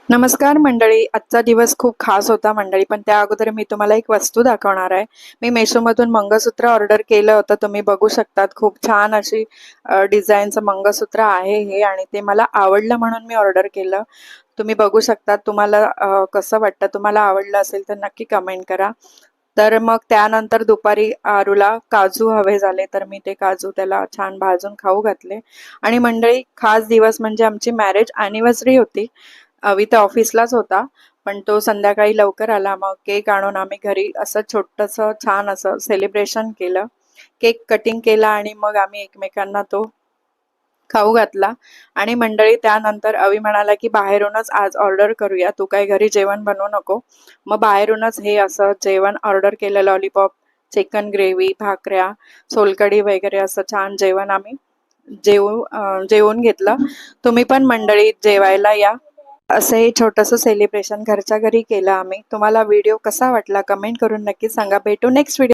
नमस्कार मंडळी. आजचा दिवस खूप खास होता मंडळी, पण त्या अगोदर मी तुम्हाला एक वस्तू दाखवणार आहे. मी मेशोमधून मंगळसूत्र ऑर्डर केलं होतं. तुम्ही बघू शकतात, खूप छान अशी डिझाईनचं मंगळसूत्र आहे हे, आणि ते मला आवडलं म्हणून मी ऑर्डर केलं. तुम्ही बघू शकता. तुम्हाला कसं वाटतं? तुम्हाला आवडलं असेल तर नक्की कमेंट करा. तर मग त्यानंतर दुपारी आरूला काजू हवे झाले, तर मी ते काजू त्याला छान भाजून खाऊ घातले. आणि मंडळी, खास दिवस म्हणजे आमची मॅरेज अॅनिव्हर्सरी होती. अवी तर ऑफिसलाच होता, पण तो संध्याकाळी लवकर आला. मग केक आणून आम्ही घरी असं छोटंसं छान असं सेलिब्रेशन केलं. केक कटिंग केला आणि मग आम्ही एकमेकांना तो खाऊ घातला. आणि मंडळी, त्यानंतर अवी म्हणाला की बाहेरूनच आज ऑर्डर करूया, तू काही घरी जेवण बनवू नको. मग बाहेरूनच हे असं जेवण ऑर्डर केलं. लॉलीपॉप, चिकन ग्रेव्ही, भाकऱ्या, सोलकढी वगैरे असं छान जेवण आम्ही जेवून घेतलं. तुम्ही पण मंडळी जेवायला या. असं हे छोटंसं सेलिब्रेशन घरच्या घरी केलं आम्ही. तुम्हाला व्हिडिओ कसा वाटला कमेंट करून नक्की सांगा. भेटू नेक्स्ट व्हिडिओ.